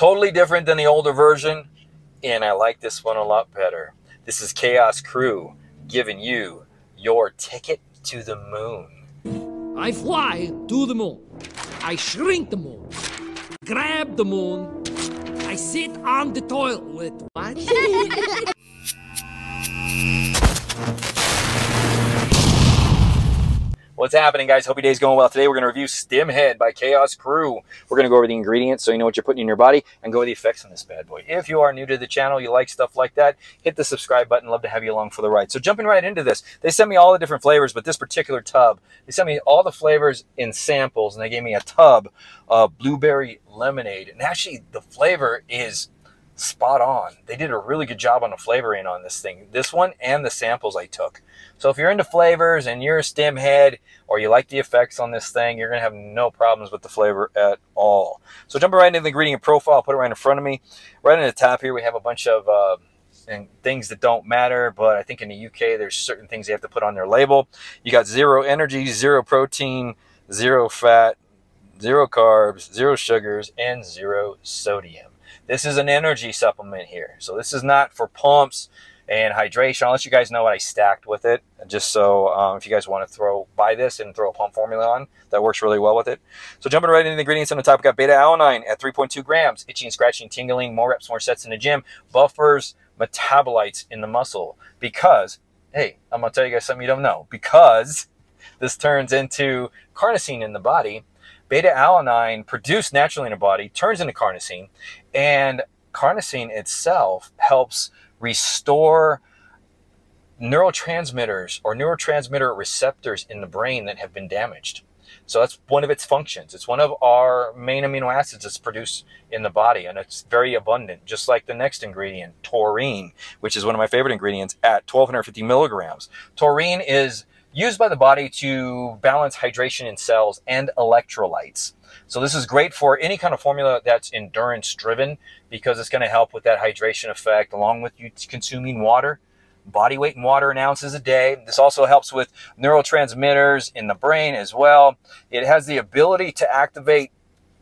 Totally different than the older version, and I like this one a lot better. This is Chaos Crew giving you your ticket to the moon. I fly to the moon. I shrink the moon. Grab the moon. I sit on the toilet. What? What's happening, guys? Hope your day's going well. Today we're going to review STIM Head by Chaos Crew. We're going to go over the ingredients so you know what you're putting in your body and go over the effects on this bad boy. If you are new to the channel, you like stuff like that, hit the subscribe button. Love to have you along for the ride. So jumping right into this, they sent me all the different flavors, but this particular tub, they sent me all the flavors in samples, and they gave me a tub of blueberry lemonade. And actually, the flavor is spot on. They did a really good job on the flavoring on this thing. This one and the samples I took. So if you're into flavors and you're a STIM head or you like the effects on this thing, you're going to have no problems with the flavor at all. So jumping right into the ingredient profile, I'll put it right in front of me. Right in the top here, we have a bunch of things that don't matter, but I think in the UK, there's certain things they have to put on their label. You got 0 energy, 0 protein, 0 fat, 0 carbs, 0 sugars, and 0 sodium. This is an energy supplement here. So this is not for pumps and hydration. I'll let you guys know what I stacked with it, just so if you guys want to buy this and throw a pump formula on, that works really well with it. So jumping right into the ingredients on the top, we got beta-alanine at 3.2 grams, itching, scratching, tingling, more reps, more sets in the gym, buffers metabolites in the muscle. Because, hey, I'm going to tell you guys something you don't know. Because this turns into carnosine in the body, beta-alanine produced naturally in the body turns into carnosine, and carnosine itself helps restore neurotransmitters or neurotransmitter receptors in the brain that have been damaged. So that's one of its functions. It's one of our main amino acids that's produced in the body, and it's very abundant, just like the next ingredient, taurine, which is one of my favorite ingredients at 1,250 milligrams. Taurine is used by the body to balance hydration in cells and electrolytes. So this is great for any kind of formula that's endurance driven, because it's going to help with that hydration effect along with you consuming water, body weight in water in ounces a day. This also helps with neurotransmitters in the brain as well. It has the ability to activate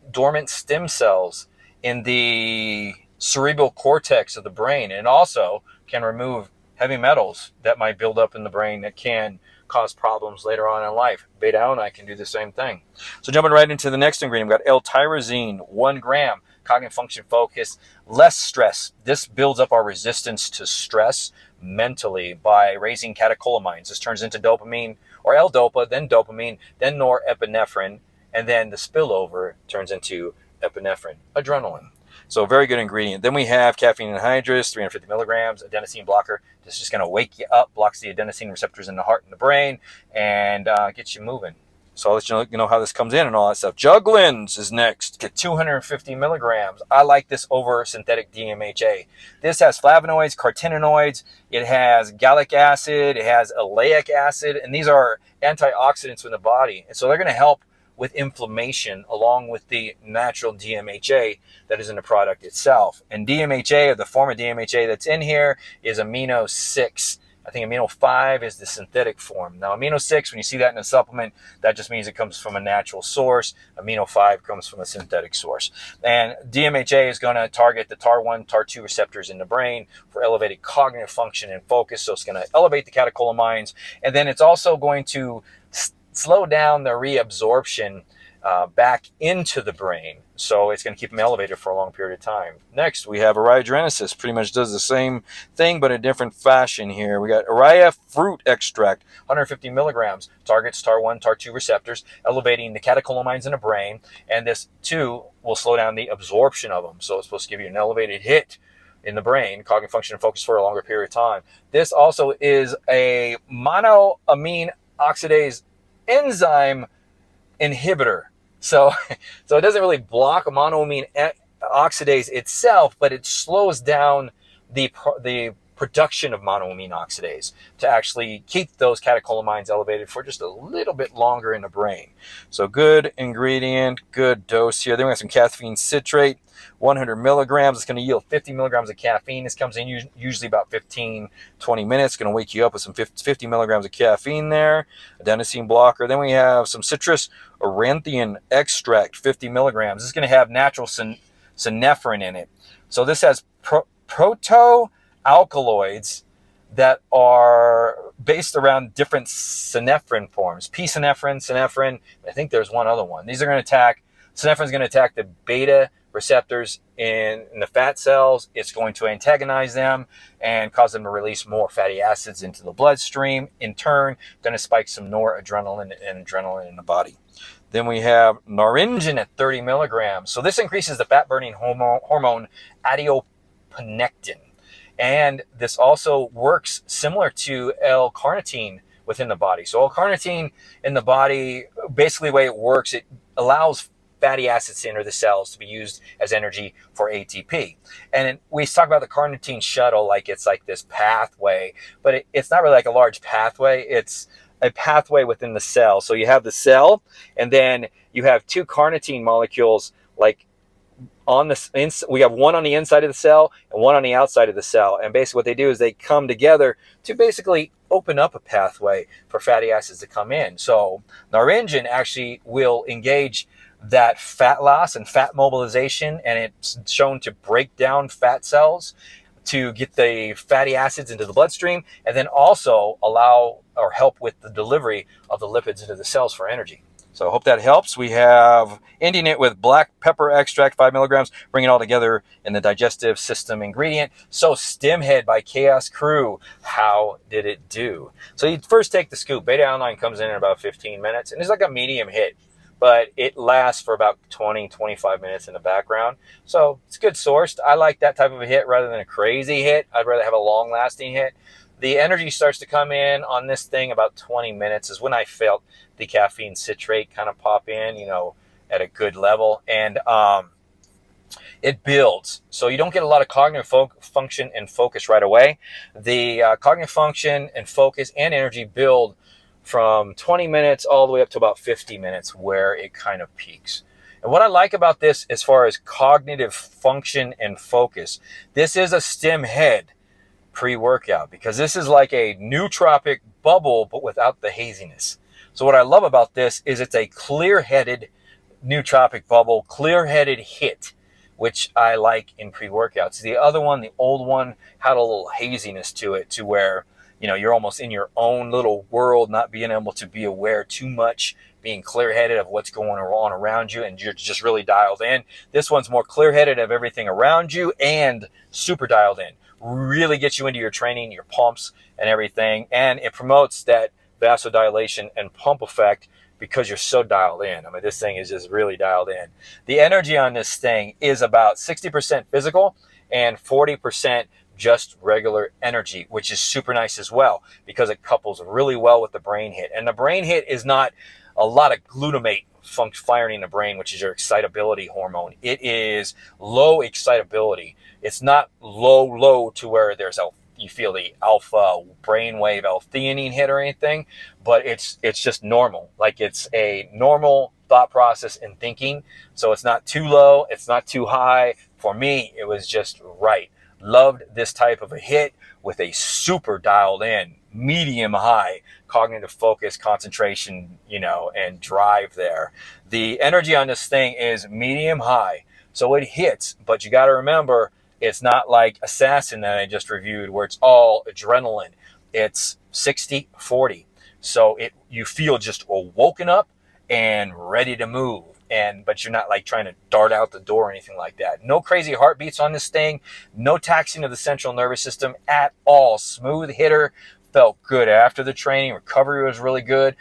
dormant stem cells in the cerebral cortex of the brain, and also can remove heavy metals that might build up in the brain that can cause problems later on in life. Beta-alanine can do the same thing. So jumping right into the next ingredient, we've got L-tyrosine, 1 gram, cognitive function focus, less stress. This builds up our resistance to stress mentally by raising catecholamines. This turns into dopamine, or L-dopa, then dopamine, then norepinephrine, and then the spillover turns into epinephrine, adrenaline. So very good ingredient. Then we have caffeine anhydrous, 350 milligrams, adenosine blocker. This is just going to wake you up, blocks the adenosine receptors in the heart and the brain, and gets you moving. So I'll let you know how this comes in and all that stuff. Juglins is next. Get 250 milligrams. I like this over synthetic DMHA. This has flavonoids, carotenoids. It has gallic acid. It has oleic acid. And these are antioxidants in the body. And so they're going to help with inflammation along with the natural DMHA that is in the product itself. And DMHA, or the form of DMHA that's in here, is amino 6. I think amino 5 is the synthetic form. Now amino 6, when you see that in a supplement, that just means it comes from a natural source. Amino 5 comes from a synthetic source. And DMHA is going to target the TAR1, TAR2 receptors in the brain for elevated cognitive function and focus. So it's going to elevate the catecholamines. And then it's also going to slow down the reabsorption back into the brain. So it's going to keep them elevated for a long period of time. Next, we have Araya genesis. Pretty much does the same thing, but a different fashion here. We got Araya fruit extract, 150 milligrams, targets TAR1, TAR2 receptors, elevating the catecholamines in the brain. And this, too, will slow down the absorption of them. So it's supposed to give you an elevated hit in the brain, cognitive function and focus for a longer period of time. This also is a monoamine oxidase enzyme inhibitor. So it doesn't really block a monoamine oxidase itself, but it slows down the production of monoamine oxidase to actually keep those catecholamines elevated for just a little bit longer in the brain. So good ingredient, good dose here. Then we have some caffeine citrate, 100 milligrams. It's going to yield 50 milligrams of caffeine. This comes in usually about 15-20 minutes. It's going to wake you up with some 50 milligrams of caffeine there. Adenosine blocker. Then we have some citrus aurantian extract, 50 milligrams. This is going to have natural synephrine in it. So this has proto-alkaloids that are based around different synephrine forms. P-synephrine, I think there's one other one. These are going to attack, synephrine is going to attack the beta receptors in the fat cells. It's going to antagonize them and cause them to release more fatty acids into the bloodstream. In turn, going to spike some noradrenaline and adrenaline in the body. Then we have naringin at 30 milligrams. So this increases the fat-burning hormone adiponectin. And this also works similar to L-carnitine within the body. So L-carnitine in the body, basically the way it works, it allows fatty acids to enter the cells to be used as energy for ATP. And we talk about the carnitine shuttle like it's like this pathway, but it's not really like a large pathway. It's a pathway within the cell. So you have the cell, and then you have two carnitine molecules like on the, we have one on the inside of the cell and one on the outside of the cell. And basically what they do is they come together to basically open up a pathway for fatty acids to come in. So naringin actually will engage that fat loss and fat mobilization, and it's shown to break down fat cells to get the fatty acids into the bloodstream, and then also allow or help with the delivery of the lipids into the cells for energy. So I hope that helps. We have ending it with black pepper extract, 5 milligrams, bring it all together in the digestive system ingredient. So STIM Head by Chaos Crew, how did it do? So you first take the scoop. Beta-alanine comes in about 15 minutes, and it's like a medium hit, but it lasts for about 20-25 minutes in the background. So it's good sourced. I like that type of a hit rather than a crazy hit. I'd rather have a long-lasting hit. The energy starts to come in on this thing about 20 minutes is when I felt the caffeine citrate kind of pop in, you know, at a good level. And it builds. So you don't get a lot of cognitive function and focus right away. The cognitive function and focus and energy build from 20 minutes all the way up to about 50 minutes where it kind of peaks. And what I like about this as far as cognitive function and focus, this is a STIM Head pre-workout because this is like a nootropic bubble but without the haziness. So what I love about this is it's a clear-headed nootropic bubble, clear-headed hit, which I like in pre-workouts. The other one, the old one, had a little haziness to it to where, you know, you're almost in your own little world, not being able to be aware too much, being clear-headed of what's going on around you, and you're just really dialed in. This one's more clear-headed of everything around you and super dialed in. Really gets you into your training, your pumps and everything, and it promotes that vasodilation and pump effect because you're so dialed in. I mean, this thing is just really dialed in. The energy on this thing is about 60% physical and 40% just regular energy, which is super nice as well because it couples really well with the brain hit. And the brain hit is not a lot of glutamate firing in the brain, which is your excitability hormone. It is low excitability. It's not low to where there's you feel the alpha brainwave L-theanine hit or anything, but it's just normal. Like it's a normal thought process and thinking. So it's not too low, it's not too high. For me, it was just right. Loved this type of a hit with a super dialed in, medium high cognitive focus, concentration, you know, and drive there. The energy on this thing is medium high. So it hits, but you got to remember, it's not like Assassin that I just reviewed where it's all adrenaline. It's 60-40. So you feel just woken up and ready to move. But you're not like trying to dart out the door or anything like that. No crazy heartbeats on this thing. No taxing of the central nervous system at all. Smooth hitter. Felt good after the training. Recovery was really good.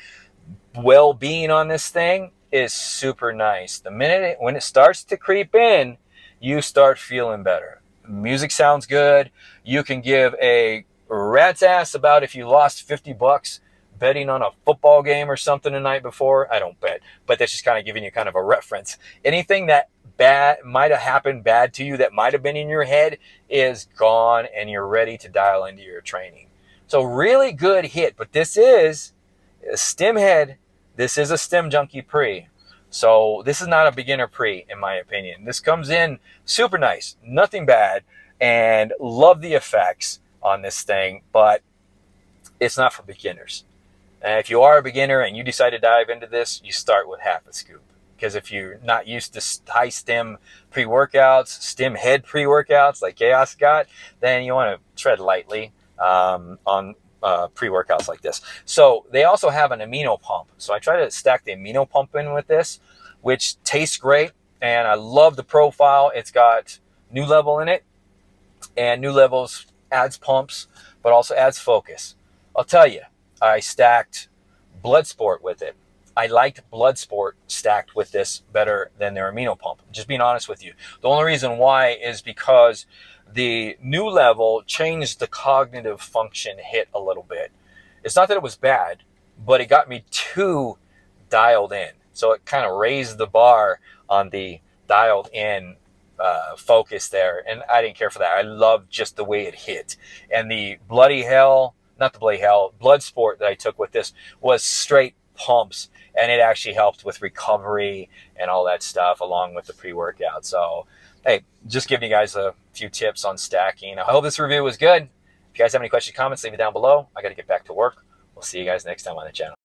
Well-being on this thing is super nice. The minute when it starts to creep in, you start feeling better. Music sounds good. You can give a rat's ass about if you lost 50 bucks betting on a football game or something the night before. I don't bet, but that's just kind of giving you kind of a reference. Anything that bad might have happened bad to you that might have been in your head is gone and you're ready to dial into your training. So really good hit, but this is a STIM Head. This is a STIM Junkie pre. So this is not a beginner pre, in my opinion. This comes in super nice, nothing bad, and love the effects on this thing, but it's not for beginners. And if you are a beginner and you decide to dive into this, you start with half a scoop. because if you're not used to high STIM pre-workouts, STIM head pre-workouts like Chaos got, then you want to tread lightly on pre-workouts like this. So they also have an amino pump. So I try to stack the amino pump in with this, which tastes great. And I love the profile. It's got New Level in it, and New Levels adds pumps, but also adds focus. I'll tell you, I stacked Bloodsport with it. I liked Bloodsport stacked with this better than their amino pump. Just being honest with you. The only reason why is because the New Level changed the cognitive function hit a little bit. It's not that it was bad, but it got me too dialed in. So it kind of raised the bar on the dialed in focus there. And I didn't care for that. I loved just the way it hit. And the Bloodsport that I took with this was straight pumps. And it actually helped with recovery and all that stuff along with the pre-workout. So, hey, just giving you guys a few tips on stacking. I hope this review was good. If you guys have any questions, comments, leave it down below. I got to get back to work. We'll see you guys next time on the channel.